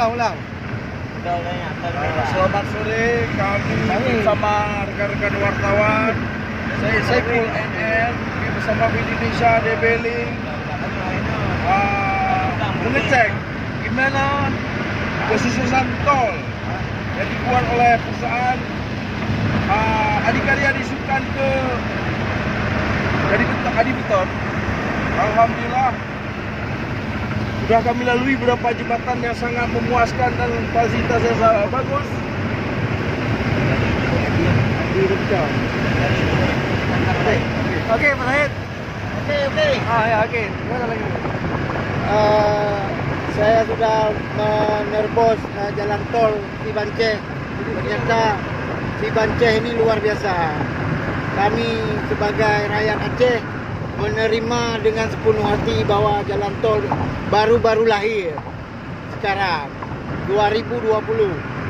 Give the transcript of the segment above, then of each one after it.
ulang. Selamat sore, kami bersama rekan-rekan wartawan. Saya Saiful NN bersama Indonesia Debeling mengecek gimana kesusahan tol yang dibuat oleh perusahaan Adhikarya Disukan ke Adi Beton. Alhamdulillah sudah kami lalui beberapa jembatan yang sangat memuaskan dan fasilitas yang sangat bagus. Okey, Pak Syed. Okey. Ya, okey. Mana lagi? Saya sudah menerobos jalan tol Cibanceh. Ternyata Cibanceh ini luar biasa. Kami sebagai rakyat Aceh menerima dengan sepenuh hati bahwa jalan tol baru-baru lahir sekarang 2020.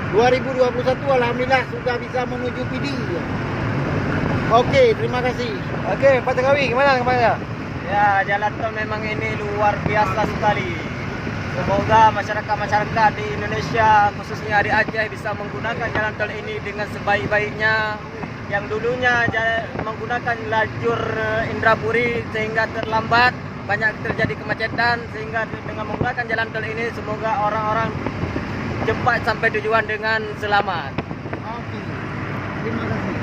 2021 alhamdulillah sudah bisa menuju PD. Okey, terima kasih. Okey, Pak Tenggawi, gimana kemarin? Ya, jalan tol memang ini luar biasa sekali. Semoga masyarakat-masyarakat di Indonesia, khususnya di Aceh, bisa menggunakan jalan tol ini dengan sebaik-baiknya. Yang dulunya menggunakan lajur Indrapuri sehingga terlambat, banyak terjadi kemacetan, sehingga dengan menggunakan jalan tol ini semoga orang-orang cepat sampai tujuan dengan selamat. Okey. Terima kasih.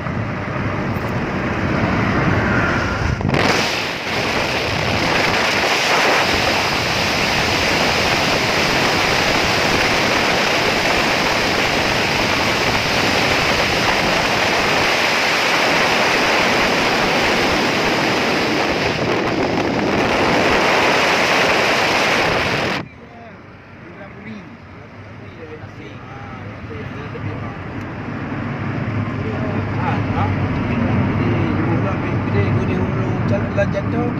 Jalan jantung,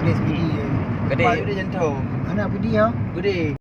Gede. Dia jantung. Anak PD ya? Gede.